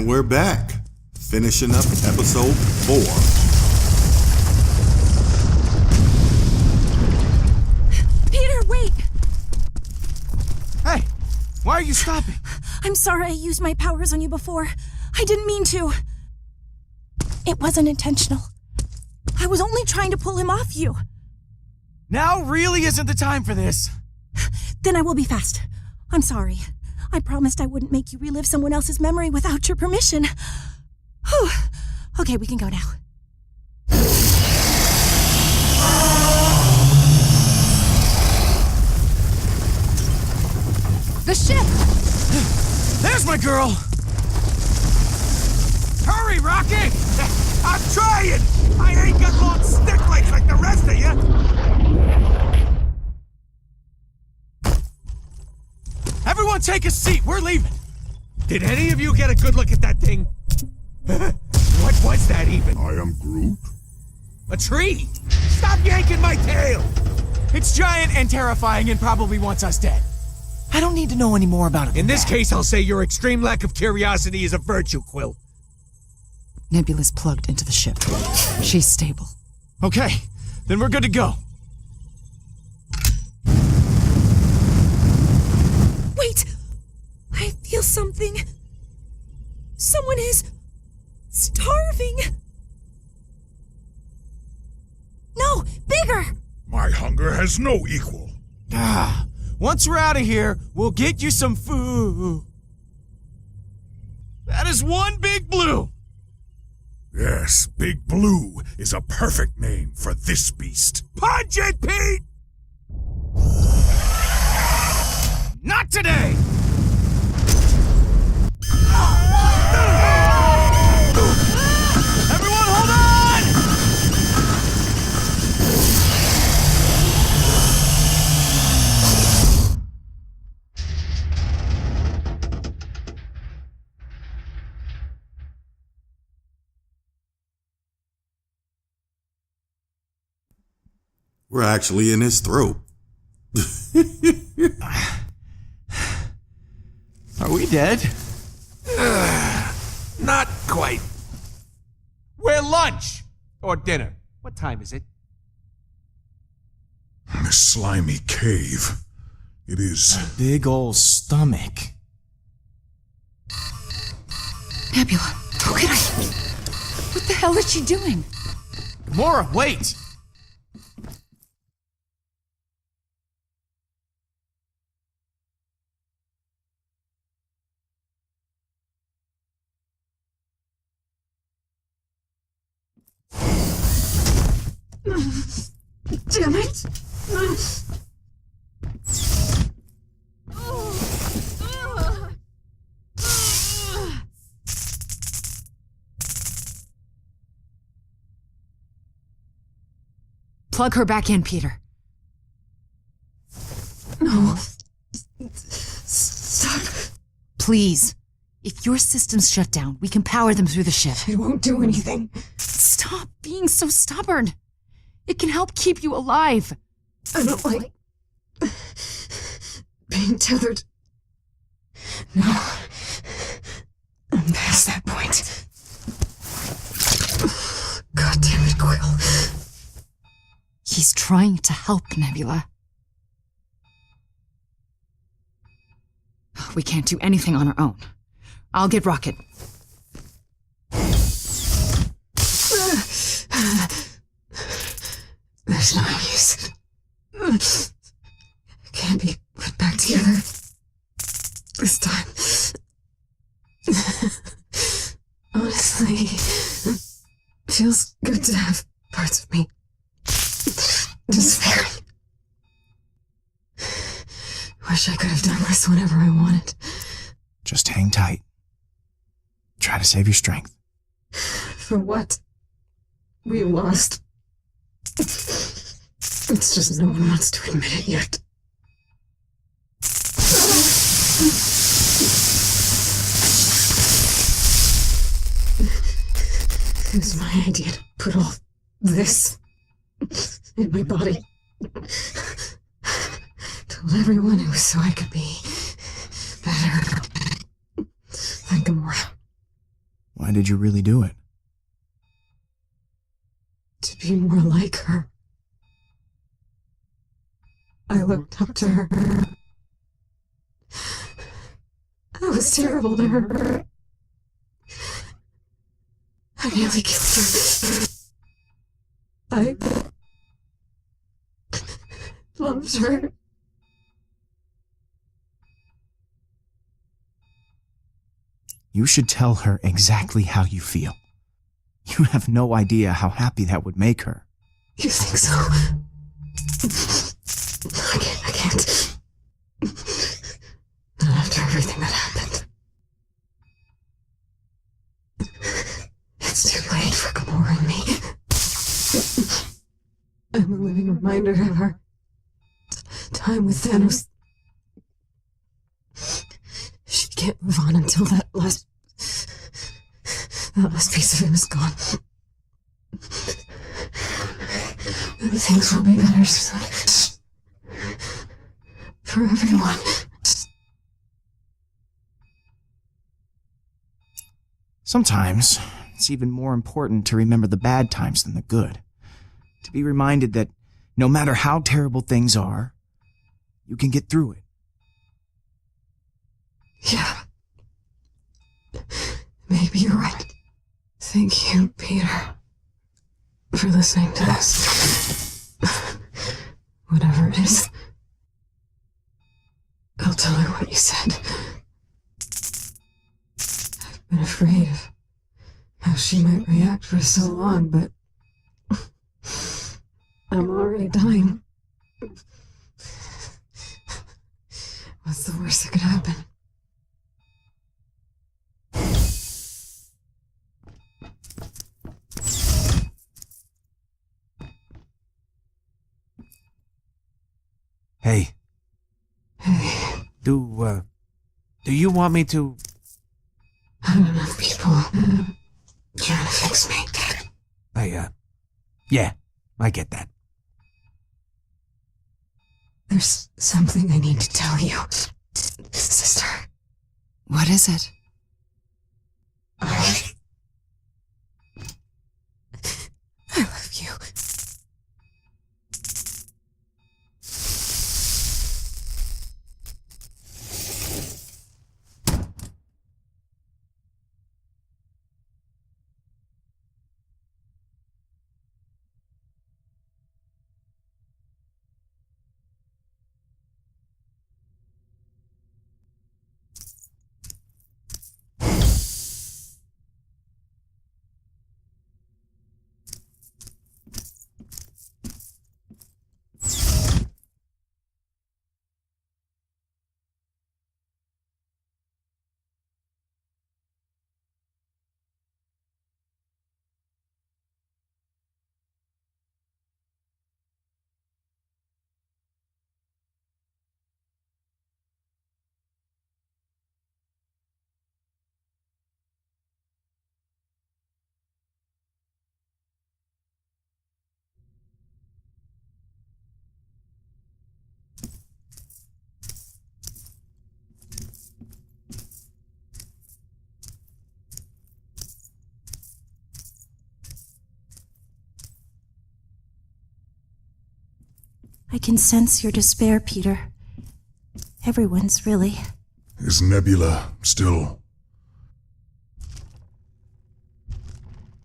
And we're back, finishing up episode 4. Peter, wait! Hey, why are you stopping? I'm sorry I used my powers on you before. I didn't mean to. It wasn't intentional. I was only trying to pull him off you. Now really isn't the time for this. Then I will be fast. I'm sorry. I promised I wouldn't make you relive someone else's memory without your permission. Whew. Okay, we can go now. The ship! There's my girl! Hurry, Rocky! I'm trying! I ain't got long stick legs like the rest of you! Everyone take a seat, we're leaving! Did any of you get a good look at that thing? What was that even? I am Groot. A tree? Stop yanking my tail! It's giant and terrifying and probably wants us dead. I don't need to know any more about it. In this case, I'll say your extreme lack of curiosity is a virtue, Quill. Nebula's plugged into the ship. She's stable. Okay, then we're good to go. Wait! I feel something. Someone is starving. No, bigger! My hunger has no equal. Once we're out of here, we'll get you some food. That is one Big Blue. Yes, Big Blue is a perfect name for this beast. Punch it, Pete! Not today! Everyone hold on! We're actually in his throat. Are we dead? Not quite. We're lunch! Or dinner. What time is it? This slimy cave. It is. Big ol' stomach. Nebula, how could I? What the hell is she doing? Gamora, wait! Damn it! Plug her back in, Peter. No. Stop. Please. If your system's shut down, we can power them through the ship. It won't do anything. Stop being so stubborn. It can help keep you alive. I don't like being tethered. No. I'm past that point. God damn it, Quill. He's trying to help, Nebula. We can't do anything on our own. I'll get Rocket. There's no use. Can't be put back together. This time. Honestly, feels good to have parts of me despairing. Wish I could have done this whenever I wanted. Just hang tight. Try to save your strength. For what? We lost. It's just no one wants to admit it yet. It was my idea to put all this in my body. Told everyone it was so I could be better. Like Gamora. did you really do it? To be more like her. I looked up to her. I was terrible to her. I nearly killed her. I loved her. You should tell her exactly how you feel. You have no idea how happy that would make her. You think so? I can't. Not after everything that happened. It's too late for Gamora and me. I'm a living reminder of our time with Thanos. She can't move on until that last piece of him is gone. Things will be better soon. For everyone. Sometimes, it's even more important to remember the bad times than the good. To be reminded that no matter how terrible things are, you can get through it. Yeah. Maybe you're right. Thank you, Peter, for listening to this. Whatever it is, I'll tell her what you said. I've been afraid of how she might react for so long, but I'm already dying. What's the worst that could happen? Hey. Hey, Do you want me to... I don't know people trying to fix me. Yeah, I get that. There's something I need to tell you, sister. What is it? I love you. I can sense your despair, Peter. Everyone's really. Is Nebula still...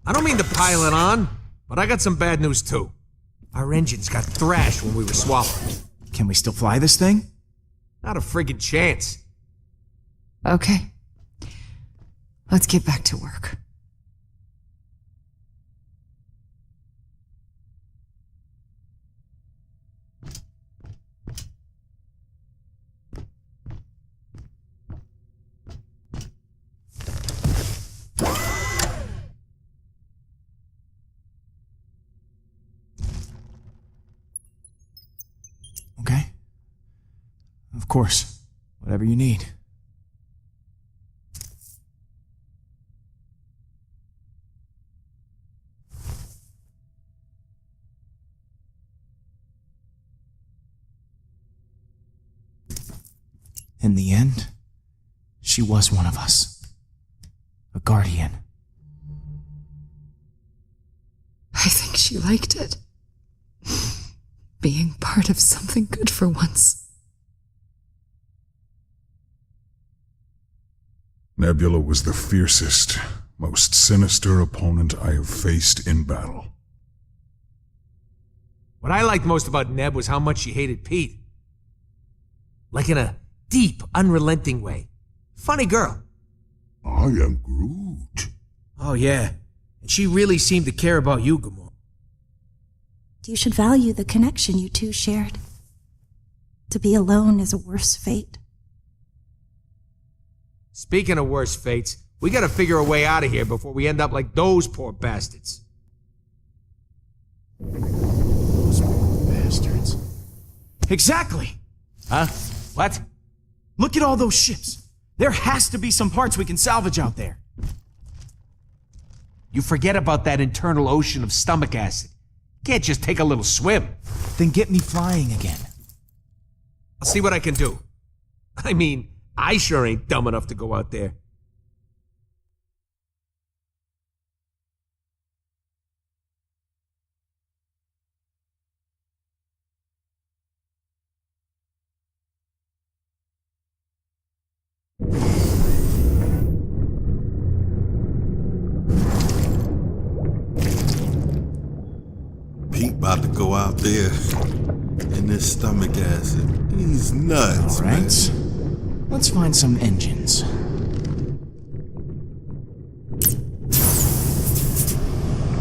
I don't mean to pile it on, but I got some bad news too. Our engines got thrashed when we were swallowed. Can we still fly this thing? Not a friggin' chance. Okay. Let's get back to work. Okay. Of course. Whatever you need. In the end, she was one of us. A guardian. She liked it. Being part of something good for once. Nebula was the fiercest, most sinister opponent I have faced in battle. What I liked most about Neb was how much she hated Pete. Like in a deep, unrelenting way. Funny girl. I am Groot. Oh, yeah. And she really seemed to care about you, Gamora. You should value the connection you two shared. To be alone is a worse fate. Speaking of worse fates, we gotta figure a way out of here before we end up like those poor bastards. Bastards. Exactly! Huh? What? Look at all those ships. There has to be some parts we can salvage out there. You forget about that internal ocean of stomach acid. Can't just take a little swim. Then get me flying again. I'll see what I can do. I mean, I sure ain't dumb enough to go out there. Pete about to go out there in this stomach acid. He's nuts, All man. right. Let's find some engines.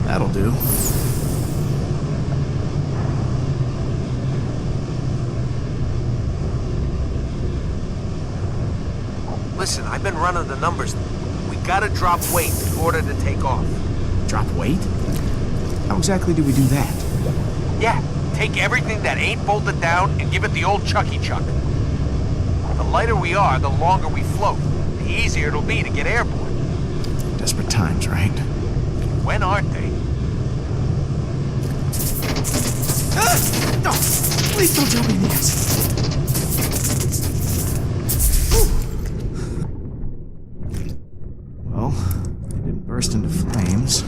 That'll do. Listen, I've been running the numbers. We gotta drop weight in order to take off. Drop weight? How exactly do we do that? Yeah, take everything that ain't bolted down and give it the old Chucky Chuck. The lighter we are, the longer we float. The easier it'll be to get airborne. Desperate times, right? When aren't they? Ah! No! Please don't jump in the acid. Well, they didn't burst into flames.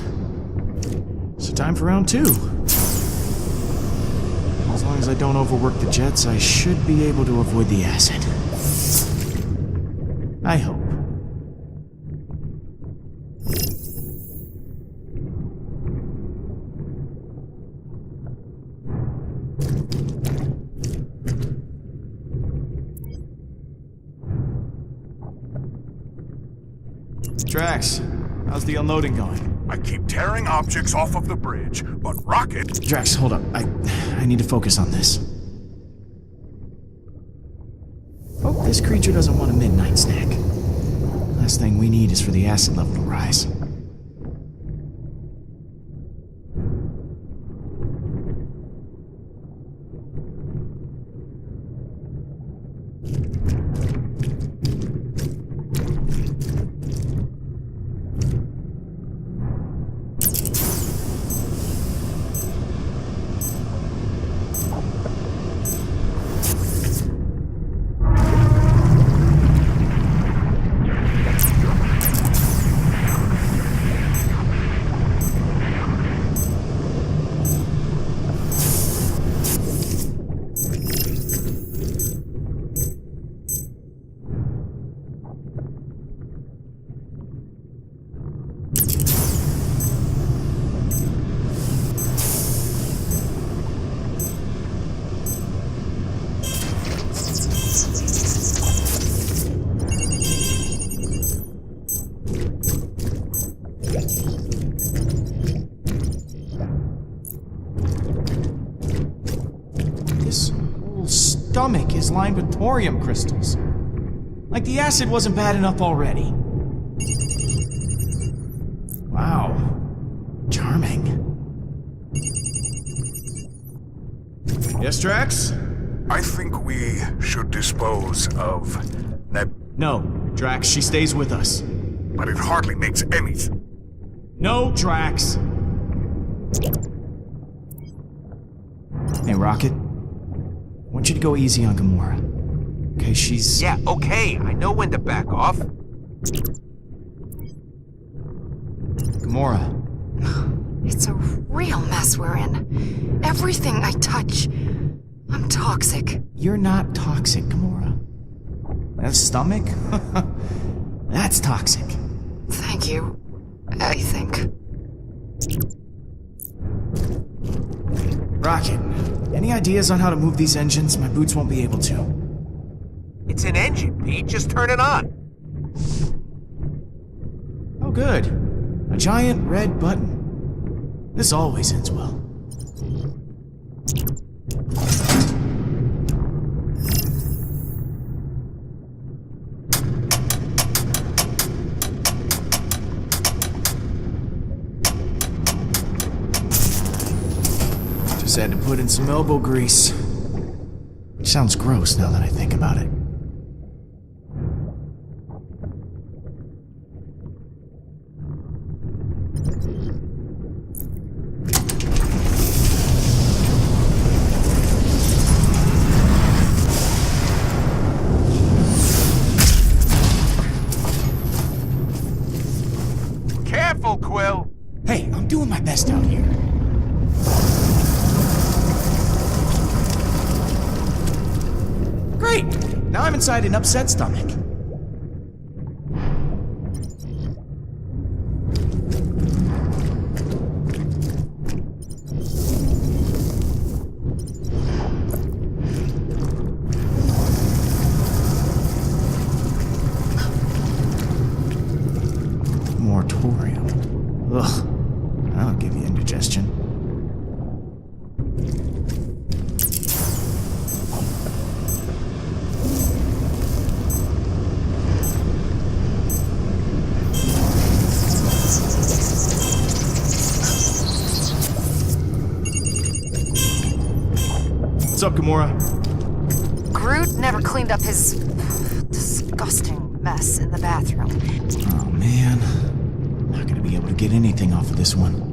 So time for round 2. As long as I don't overwork the jets, I should be able to avoid the acid. I hope. Drax, how's the unloading going? I keep tearing objects off of the bridge, but Rocket... Drax, hold up. I need to focus on this. Hope this creature doesn't want a midnight snack. Last thing we need is for the acid level to rise. Stomach is lined with thorium crystals. Like the acid wasn't bad enough already. Wow. Charming. Yes, Drax? I think we should dispose of No, Drax, she stays with us. but it hardly makes any sense. No, Drax! Hey, Rocket. I want you to go easy on Gamora. Okay, she's... Yeah, okay, I know when to back off. Gamora. It's a real mess we're in. Everything I touch, I'm toxic. You're not toxic, Gamora. That stomach? That's toxic. Thank you, I think. Rocket, any ideas on how to move these engines? My boots won't be able to. It's an engine, Pete. Just turn it on. Oh, good. A giant red button. This always ends well. Just had to put in some elbow grease. Which sounds gross now that I think about it. Careful, Quill. Hey, I'm doing my best out here. Great! Now I'm inside an upset stomach. Moratorium. Ugh. That'll give you indigestion. What's up, Gamora? Groot never cleaned up his disgusting mess in the bathroom. Oh, man. Not gonna be able to get anything off of this one.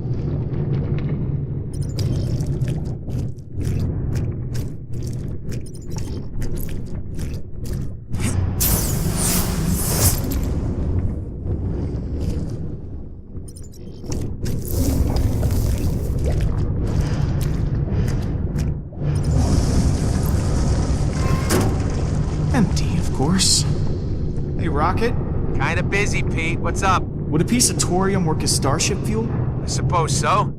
Empty, of course. Hey, Rocket, Kinda busy, Pete. What's up? would a piece of thorium work as starship fuel? I suppose so.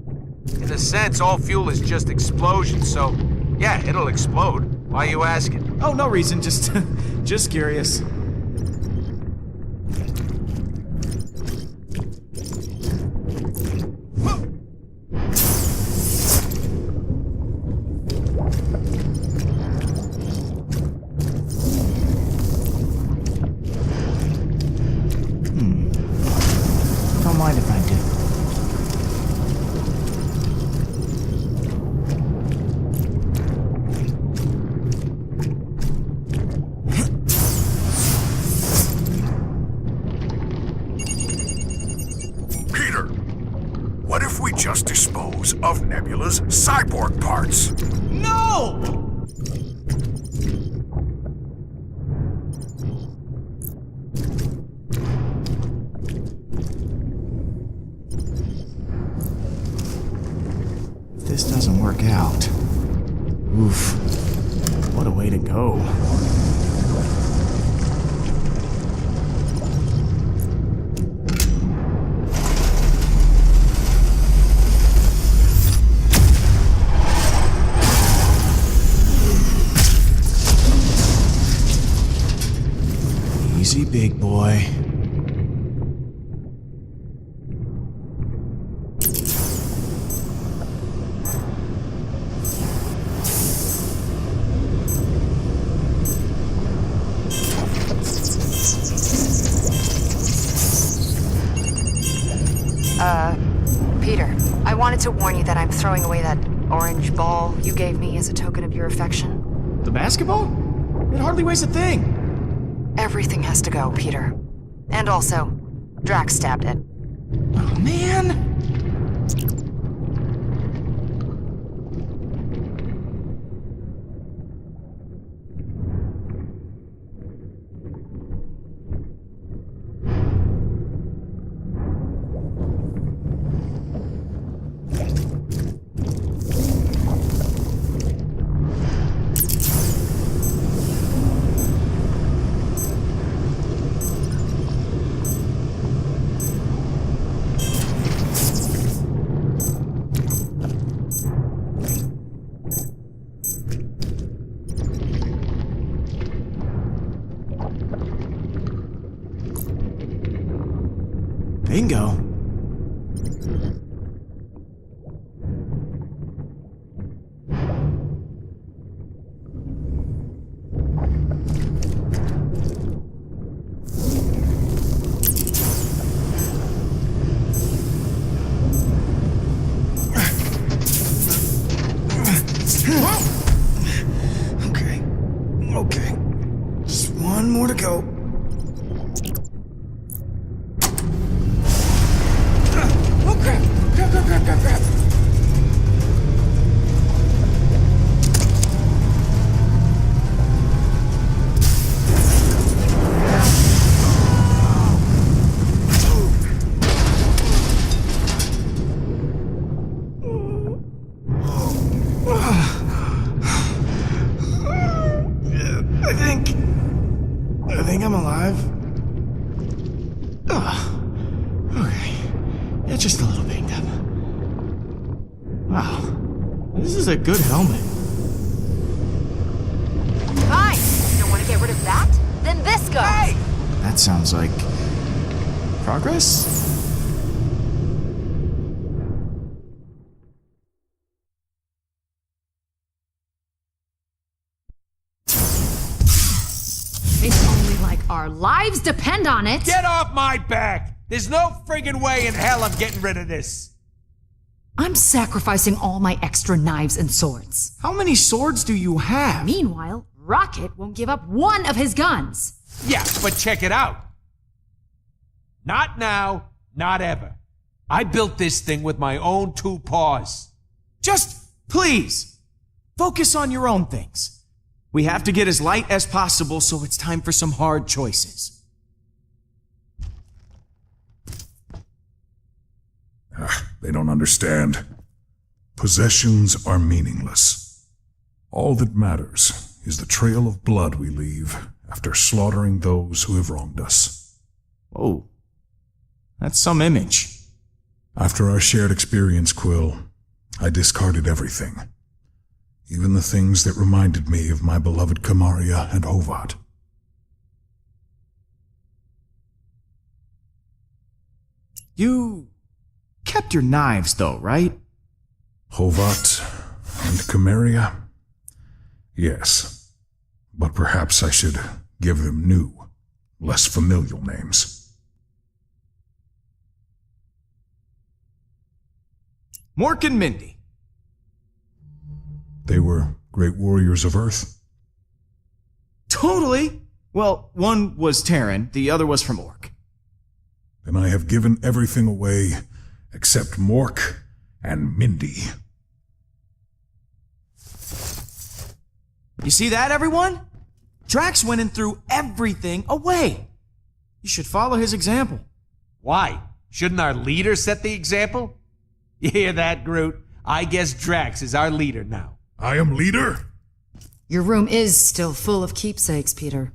In a sense, all fuel is just explosion, so yeah, it'll explode. Why are you asking? Oh, no reason, just just curious. Don't mind if I do. Peter, what if we just dispose of Nebula's cyborg parts? No! If this doesn't work out, oof, what a way to go. Easy, big boy. Peter, I wanted to warn you that I'm throwing away that orange ball you gave me as a token of your affection. The basketball? It hardly weighs a thing. Everything has to go, Peter. And also, Drax stabbed it. Oh, man. Bingo. Okay. Just one more to go. Oh, crap! Crap! I think I'm alive. Okay. Yeah, just a little banged up. Wow. This is a good helmet. Fine. Don't want to get rid of that? Then this goes. Hey! That sounds like progress? It's only like our lives depend on it. Get off my back! There's no friggin' way in hell I'm getting rid of this. I'm sacrificing all my extra knives and swords. How many swords do you have? Meanwhile, Rocket won't give up one of his guns. Yeah, but check it out. Not now, not ever. I built this thing with my own 2 paws. Just, please, focus on your own things. We have to get as light as possible, so it's time for some hard choices. They don't understand. Possessions are meaningless. All that matters is the trail of blood we leave after slaughtering those who have wronged us. Whoa. That's some image. After our shared experience, Quill, I discarded everything. Even the things that reminded me of my beloved Kamaria and Hovat. You kept your knives, though, right? Hovat and Kamaria? Yes. But perhaps I should give them new, less familial names. Mork and Mindy. They were great warriors of Earth. Totally. Well, one was Terran, the other was from Orc. Then I have given everything away except Mork and Mindy. You see that, everyone? Drax went and threw everything away. You should follow his example. Why? Shouldn't our leader set the example? You hear that, Groot? I guess Drax is our leader now. I am leader? Your room is still full of keepsakes, Peter.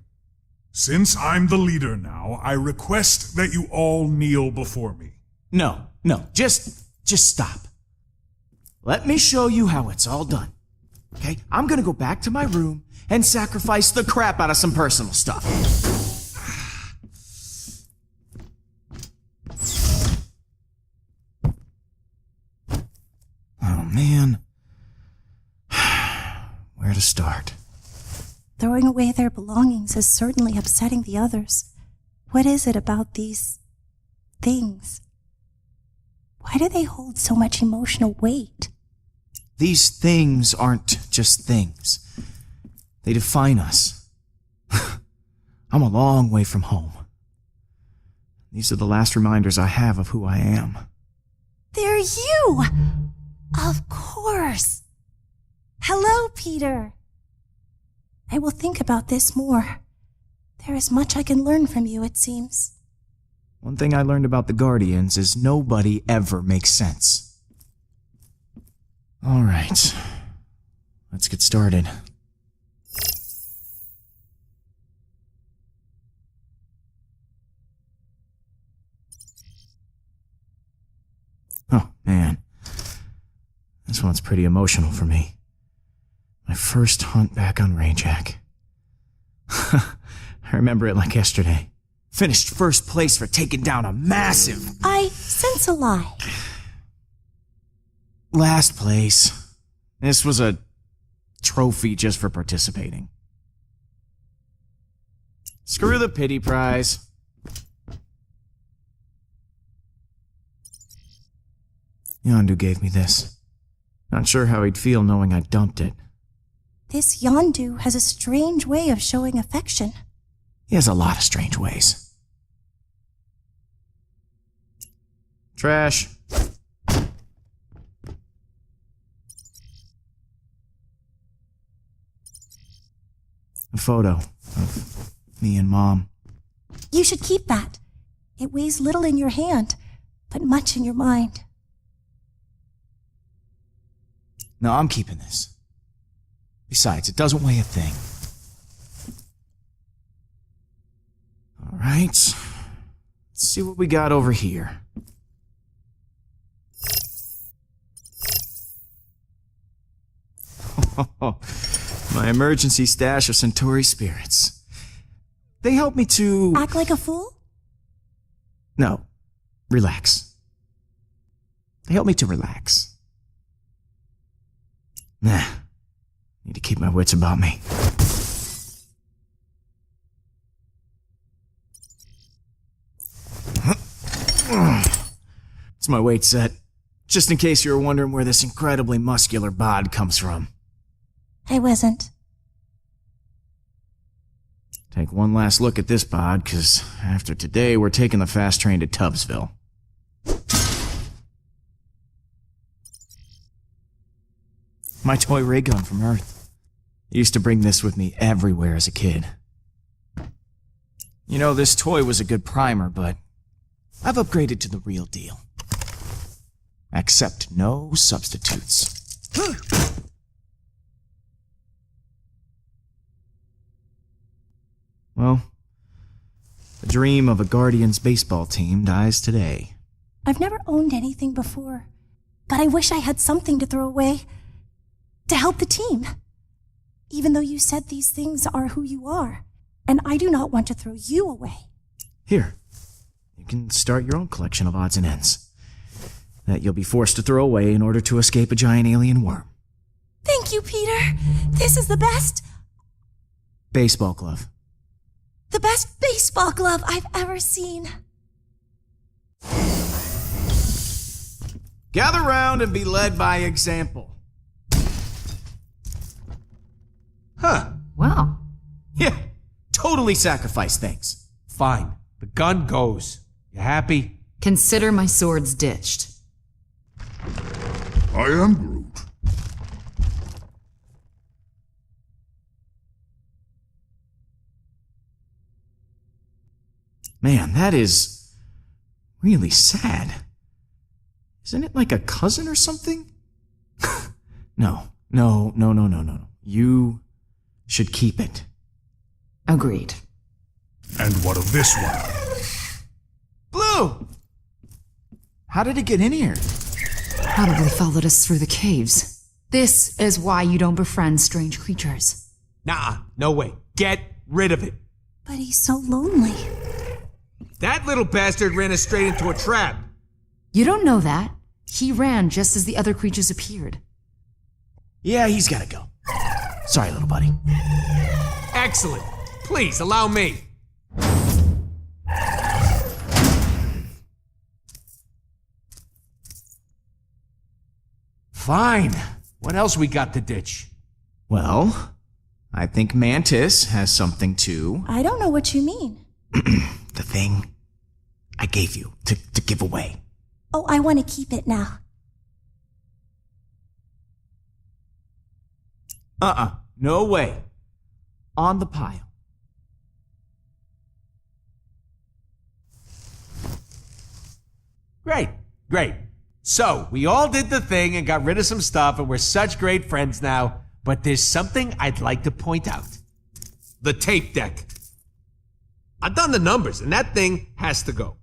Since I'm the leader now, I request that you all kneel before me. No, just stop. Let me show you how it's all done. Okay, I'm gonna go back to my room and sacrifice the crap out of some personal stuff. Oh man. Where to start? Throwing away their belongings is certainly upsetting the others. What is it about these things? Why do they hold so much emotional weight? These things aren't just things. They define us. I'm a long way from home. These are the last reminders I have of who I am. They're you! Of course. Hello, Peter. I will think about this more. There is much I can learn from you, it seems. One thing I learned about the Guardians is nobody ever makes sense. All right. Let's get started. Oh, man. This one's pretty emotional for me. My first hunt back on Rayjack. I remember it like yesterday. Finished first place for taking down a massive... I sense a lie. Last place. This was a trophy just for participating. Screw the pity prize. Yondu gave me this. Not sure how he'd feel knowing I dumped it. This Yondu has a strange way of showing affection. He has a lot of strange ways. Trash. A photo of me and Mom. You should keep that. It weighs little in your hand, but much in your mind. No, I'm keeping this. Besides, it doesn't weigh a thing. All right. Let's see what we got over here. My emergency stash of Centauri spirits. They help me to... Act like a fool? No. Relax. They help me to relax. Nah. Need to keep my wits about me. It's my weight set. Just in case you were wondering where this incredibly muscular bod comes from. I wasn't. Take one last look at this bod, because after today, we're taking the fast train to Tubbsville. My toy ray gun from Earth. I used to bring this with me everywhere as a kid. You know, this toy was a good primer, but I've upgraded to the real deal. Accept no substitutes. Well, the dream of a Guardians baseball team dies today. I've never owned anything before, but I wish I had something to throw away to help the team. Even though you said these things are who you are, and I do not want to throw you away. Here, you can start your own collection of odds and ends that you'll be forced to throw away in order to escape a giant alien worm. Thank you, Peter. This is the best... Baseball glove. The best baseball glove I've ever seen. Gather round and be led by example. Huh. Wow. Yeah, totally sacrifice things. Fine. The gun goes. You happy? Consider my swords ditched. I am Groot. Man, that is really sad. Isn't it like a cousin or something? No. You should keep it. Agreed. And what of this one? Blue! How did it get in here? Probably followed us through the caves. This is why you don't befriend strange creatures. Nah, no way. Get rid of it. But he's so lonely. That little bastard ran us straight into a trap. You don't know that. He ran just as the other creatures appeared. Yeah, he's gotta go. Sorry, little buddy. Excellent. Please, allow me. Fine. What else we got to ditch? Well, I think Mantis has something too. I don't know what you mean. The thing I gave you to give away. Oh, I want to keep it now. No way. On the pile. Great. So, we all did the thing and got rid of some stuff and we're such great friends now, but there's something I'd like to point out. The tape deck. I've done the numbers and that thing has to go.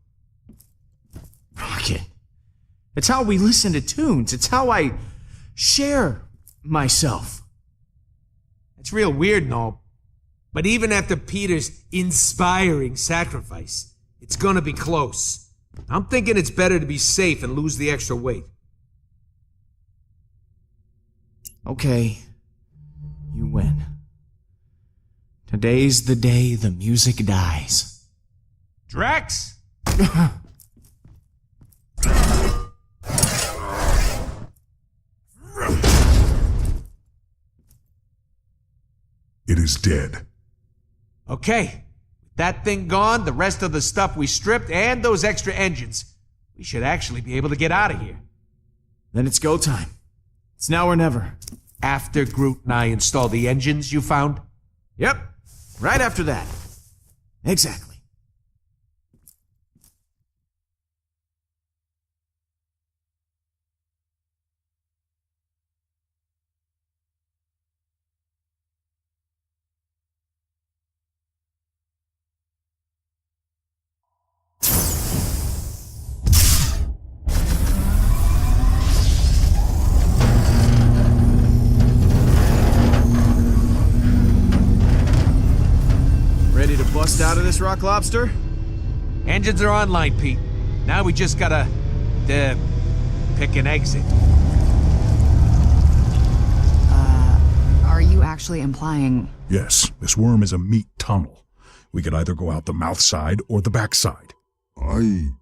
Rocket. It's how we listen to tunes. It's how I share myself. It's real weird and all, But even after Peter's inspiring sacrifice, it's gonna be close. I'm thinking it's better to be safe and lose the extra weight. Okay, you win. Today's the day the music dies. Drax? It is dead. Okay. With that thing gone, the rest of the stuff we stripped, and those extra engines, we should actually be able to get out of here. Then it's go time. It's now or never. After Groot and I install the engines you found? Yep, right after that. Exactly. Ready to bust out of this, Rock Lobster? Engines are online, Pete. Now we just gotta, pick an exit. Are you actually implying... Yes, this worm is a meat tunnel. We could either go out the mouth side or the back side. I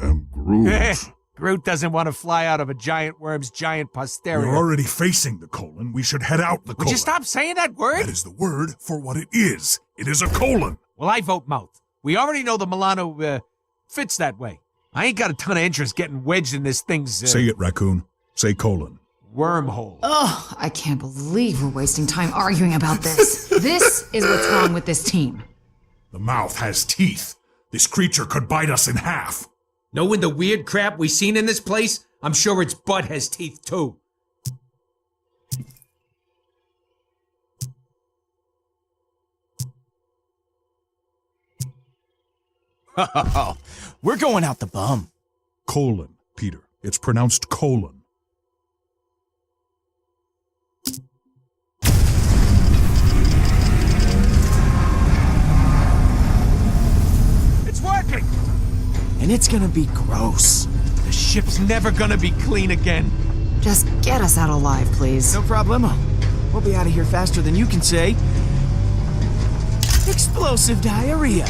am Groot. Groot doesn't want to fly out of a giant worm's giant posterior. We're already facing the colon. We should head out the colon. Would you stop saying that word? That is the word for what it is. It is a colon. Well, I vote mouth. We already know the Milano, fits that way. I ain't got a ton of interest getting wedged in this thing's, Say it, raccoon. Say colon. wormhole. Ugh, I can't believe we're wasting time arguing about this. This is what's wrong with this team. The mouth has teeth. This creature could bite us in half. Knowing the weird crap we seen in this place, I'm sure its butt has teeth too. We're going out the bum. Colon, Peter. It's pronounced colon. It's working! And it's gonna be gross. The ship's never gonna be clean again. Just get us out alive, please. No problemo. We'll be out of here faster than you can say. Explosive diarrhea.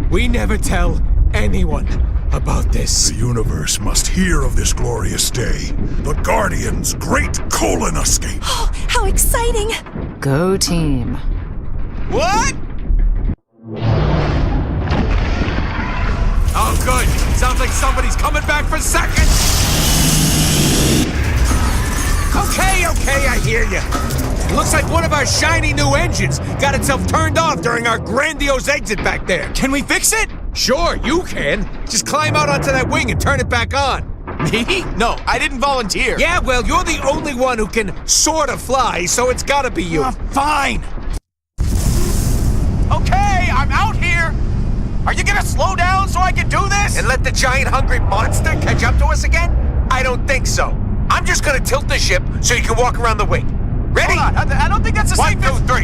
We never tell anyone about this. The universe must hear of this glorious day. The Guardians' great colon escape. Oh, how exciting! Go team. What? Oh, good. Sounds like somebody's coming back for seconds. Okay, I hear you. It looks like one of our shiny new engines got itself turned off during our grandiose exit back there. Can we fix it? Sure, you can. Just climb out onto that wing and turn it back on. Me? No, I didn't volunteer. Yeah, well, you're the only one who can sort of fly, so it's gotta be you. Fine. Okay, I'm out here. Are you gonna slow down so I can do this? And let the giant hungry monster catch up to us again? I don't think so. I'm just gonna tilt the ship so you can walk around the wing. Ready? Hold on, I don't think that's the 1, 2, 3.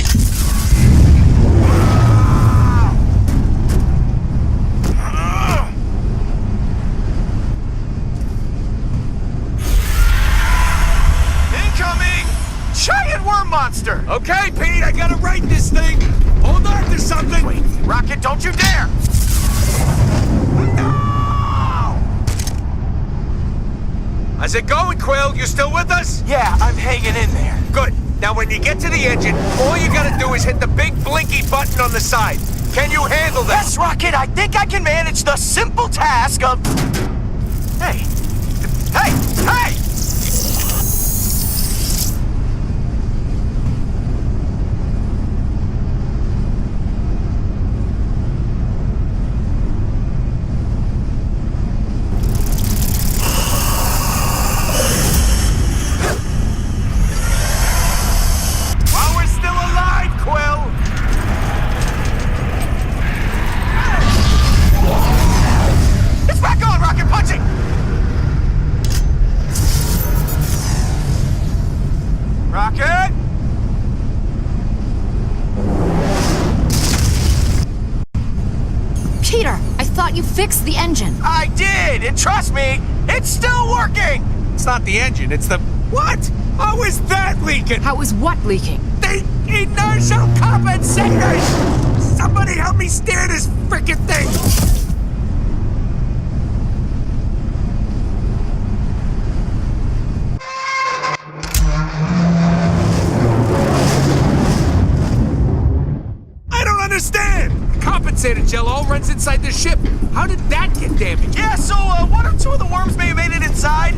Incoming! Giant worm monster! Okay, Pete, I gotta right this thing. Hold on to something. Wait, Rocket, don't you dare! How's it going, Quill? You still with us? Yeah, I'm hanging in there. Good. Now, when you get to the engine, all you gotta do is hit the big blinky button on the side. Can you handle this? Yes, Rocket, I think I can manage the simple task of... Hey! Hey! Hey! While we're still alive, Quill! It's back on, Rocket punching! Rocket! Peter, I thought you fixed the engine. I did, and trust me, it's still working! It's not the engine, it's the... What? How is that leaking? How is what leaking? The inertial compensators! Somebody help me steer this frickin' thing! I don't understand! The compensator gel all runs inside the ship. How did that get damaged? Yeah, so one or two of the worms may have made it inside.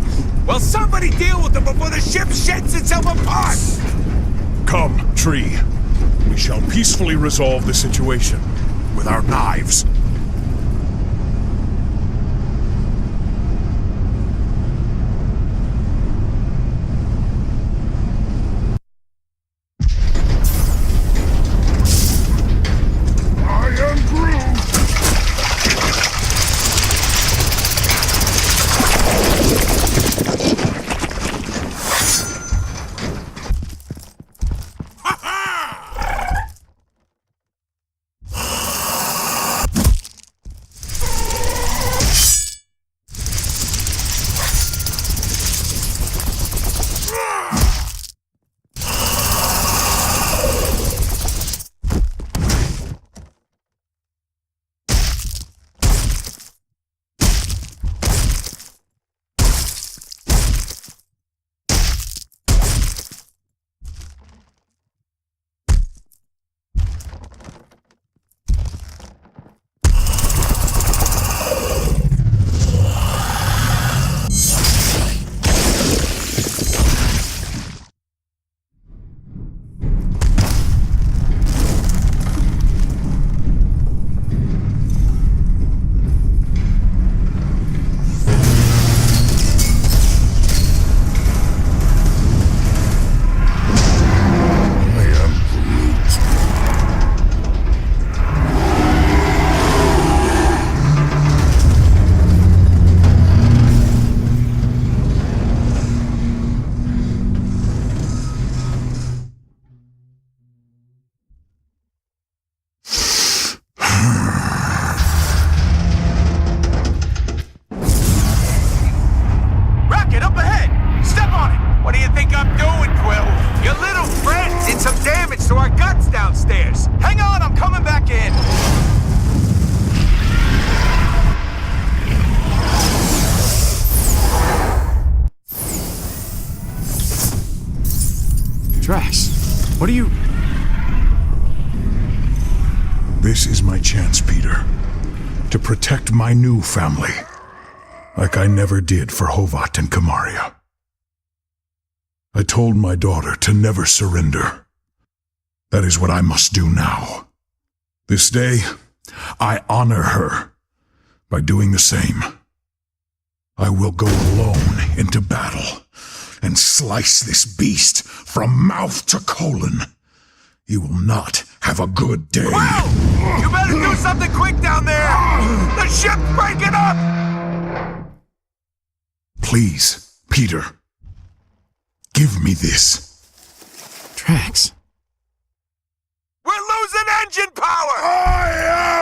Well, somebody deal with them before the ship sheds itself apart! Come, Tree. We shall peacefully resolve the situation with our knives. I am Groot! Drax, what are you... This is my chance, Peter, to protect my new family, like I never did for Hovat and Kamaria. I told my daughter to never surrender. That is what I must do now. This day, I honor her by doing the same. I will go alone into battle and slice this beast from mouth to colon. He will not have a good day. Wow! You better do something quick down there! The ship's breaking up! Please, Peter, give me this. Drax. We're losing engine power! I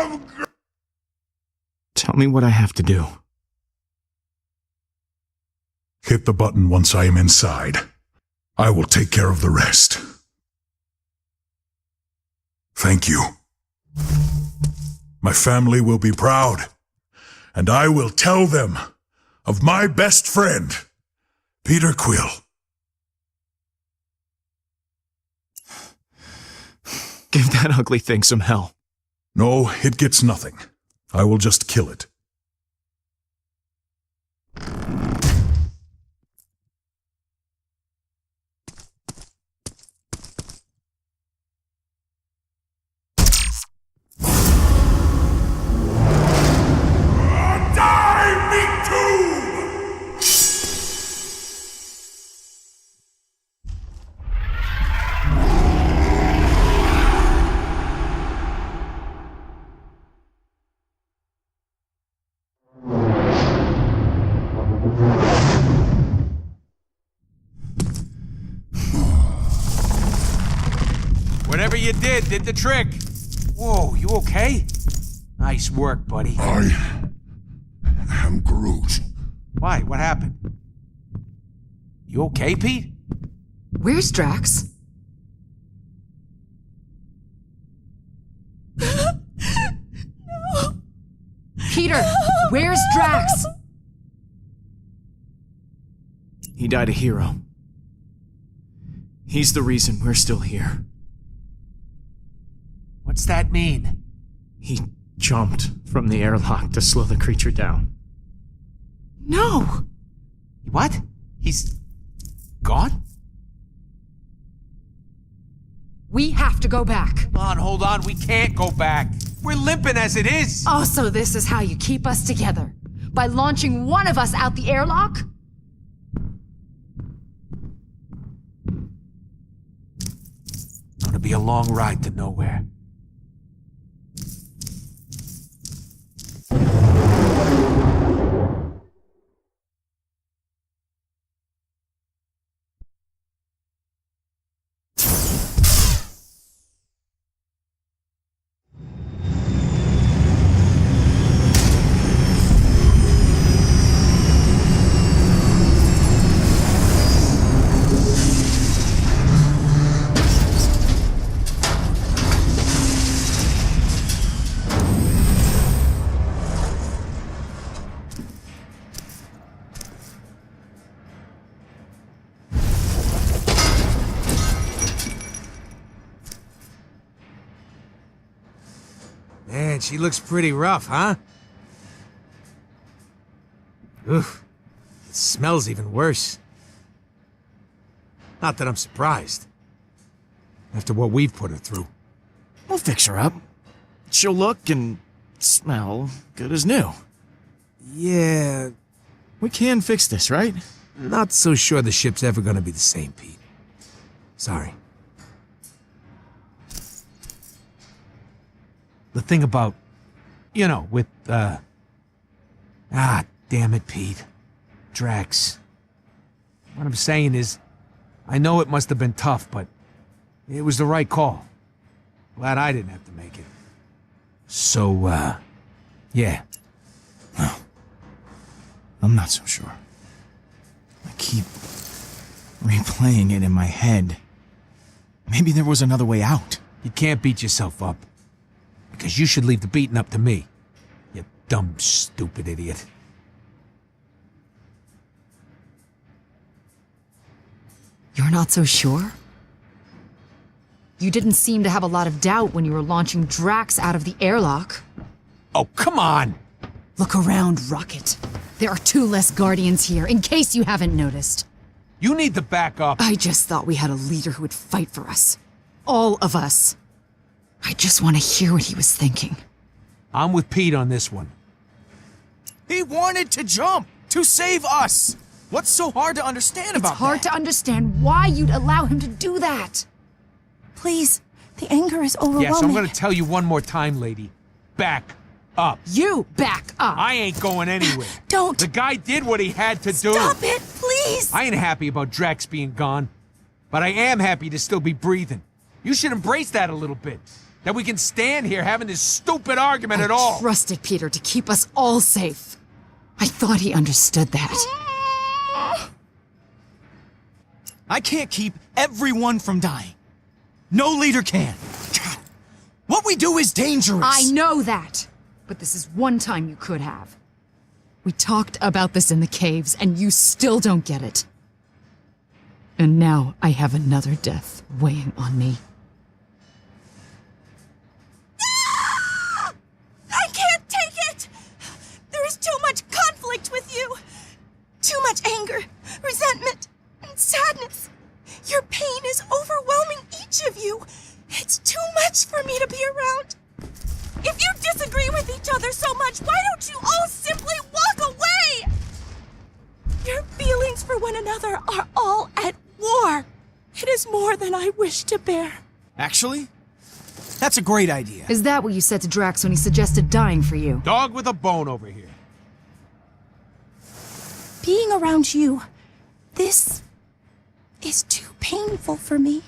am... Tell me what I have to do. Hit the button once I am inside. I will take care of the rest. Thank you. My family will be proud, and I will tell them of my best friend, Peter Quill. Give that ugly thing some hell. No, it gets nothing. I will just kill it. Whatever you did the trick. Whoa, you okay? Nice work, buddy. I am Groot. Why? What happened? You okay, Pete? Where's Drax? Peter, where's Drax? He died a hero. He's the reason we're still here. What's that mean? He jumped from the airlock to slow the creature down. No! What? He's gone? We have to go back. Hold on, we can't go back. We're limping as it is. Oh, so this is how you keep us together? By launching one of us out the airlock? Gonna be a long ride to nowhere. Man, she looks pretty rough, huh? Oof. It smells even worse. Not that I'm surprised. After what we've put her through. We'll fix her up. She'll look and smell good as new. Yeah, We can fix this, right? not so sure the ship's ever gonna be the same, Pete. Sorry. The thing about, with, damn it, Pete. Drax. What I'm saying is, I know it must have been tough, but it was the right call. Glad I didn't have to make it. So, yeah. Well, I'm not so sure. I keep replaying it in my head. Maybe there was another way out. You can't beat yourself up. Because you should leave the beating up to me. You dumb, stupid idiot. You're not so sure? You didn't seem to have a lot of doubt when you were launching Drax out of the airlock. Oh, come on! Look around, Rocket. There are 2 less Guardians here, in case you haven't noticed. You need to back up. I just thought we had a leader who would fight for us. All of us. I just want to hear what he was thinking. I'm with Pete on this one. He wanted to jump to save us. What's so hard to understand about It's hard that? to understand why you'd allow him to do that. Please, the anger is overwhelming. Yes, I'm gonna tell you one more time, lady. Back up. You back up. I ain't going anywhere. Don't. The guy did what he had to do. Stop it, please! I ain't happy about Drax being gone, but I am happy to still be breathing. You should embrace that a little bit. That we can stand here having this stupid argument at all. I trusted Peter to keep us all safe. I thought he understood that. I can't keep everyone from dying. No leader can. God, what we do is dangerous. I know that. But this is one time you could have. We talked about this in the caves, and you still don't get it. And now I have another death weighing on me. sadness. Your pain is overwhelming each of you. It's too much for me to be around. If you disagree with each other so much, why don't you all simply walk away? Your feelings for one another are all at war. It is more than I wish to bear. Actually, that's a great idea. Is that what you said to Drax when he suggested dying for you? Dog with a bone over here. Being around you, this is too painful for me.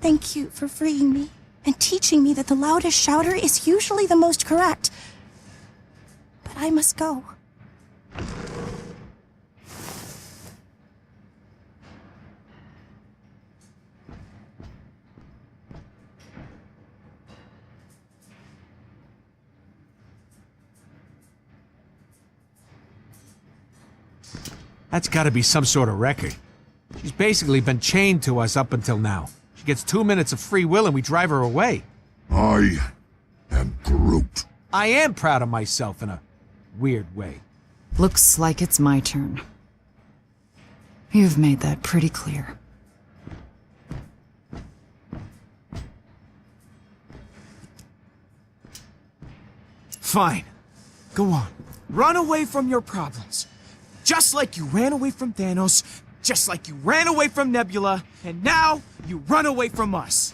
Thank you for freeing me and teaching me that the loudest shouter is usually the most correct. But I must go. That's gotta be some sort of record. She's basically been chained to us up until now. She gets 2 minutes of free will and we drive her away. I am Groot. I am proud of myself in a weird way. Looks like it's my turn. You've made that pretty clear. Fine. Go on. Run away from your problems. Just like you ran away from Thanos, just like you ran away from Nebula, and now you run away from us.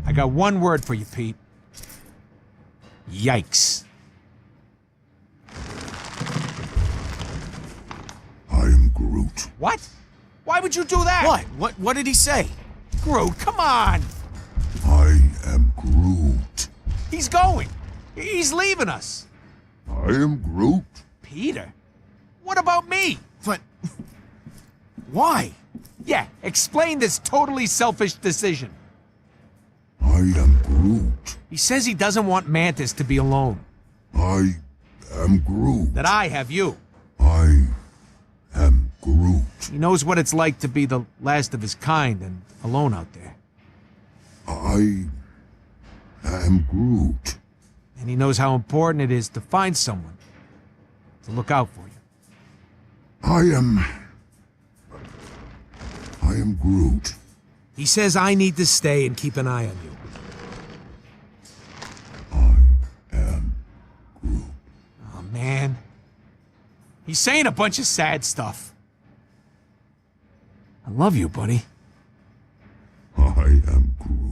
I got one word for you, Pete. Yikes. I am Groot. What? Why would you do that? What did he say? Groot, come on! I am Groot. He's going. He's leaving us. I am Groot. Peter? What about me? But why? Yeah, explain this totally selfish decision. I am Groot. He says he doesn't want Mantis to be alone. I am Groot. That I have you. I am Groot. He knows what it's like to be the last of his kind and alone out there. I am Groot. And he knows how important it is to find someone to look out for you. I am Groot. He says I need to stay and keep an eye on you. I am Groot. Oh, man. He's saying a bunch of sad stuff. I love you, buddy. I am Groot.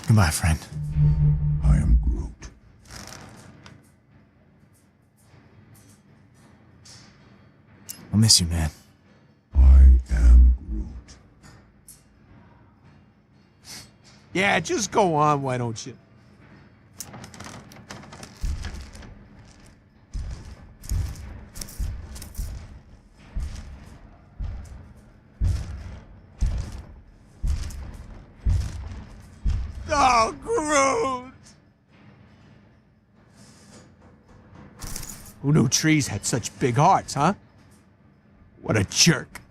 Goodbye, friend. I am Groot. I'll miss you, man. I am Groot. Yeah, just go on, why don't you? Oh, Groot! Who knew trees had such big hearts, huh? What a jerk.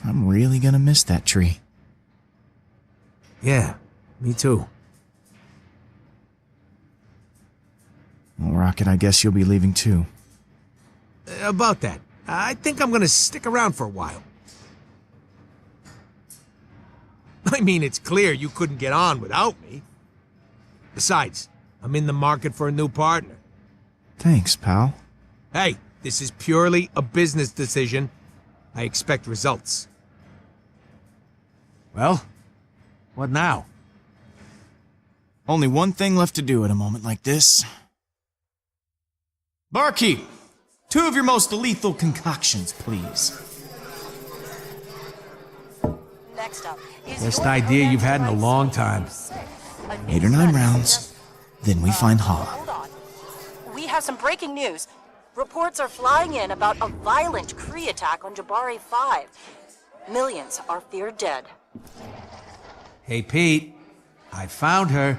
I'm really gonna miss that tree. Yeah, me too. Well, Rocket, I guess you'll be leaving too. About that, I think I'm gonna stick around for a while. I mean, it's clear you couldn't get on without me. Besides, I'm in the market for a new partner. Thanks, pal. Hey, this is purely a business decision. I expect results. Well, what now? Only one thing left to do at a moment like this. Barkeep, 2 of your most lethal concoctions, please. Next up is Best idea you've had in a long time. 8 or 9 rounds, then we find Hala. Hold on. We have some breaking news. Reports are flying in about a violent Kree attack on Jabari 5. Millions are feared dead. Hey, Pete, I found her.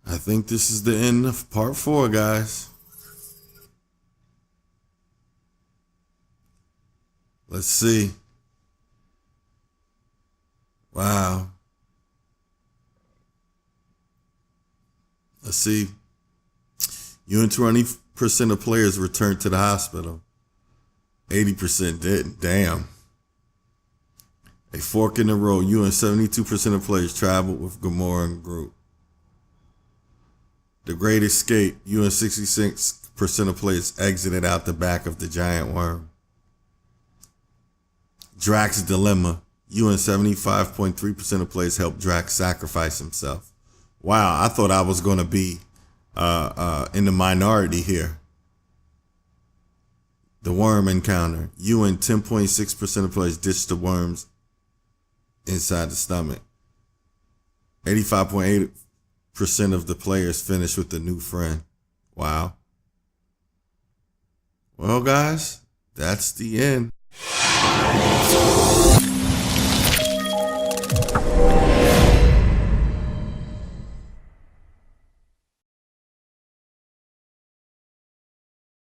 I think this is the end of part 4, guys. Let's see. Wow. Let's see. You and 20% of players returned to the hospital. 80% didn't. Damn. A fork in the road. You and 72% of players traveled with Gamora and Groot. The Great Escape. You and 66% of players exited out the back of the giant worm. Drax's Dilemma. You and 75.3% of players helped Drax sacrifice himself. Wow, I thought I was going to be in the minority here. The Worm Encounter. You and 10.6% of players ditched the worms inside the stomach. 85.8% of the players finished with a new friend. Wow. Well, guys, that's the end.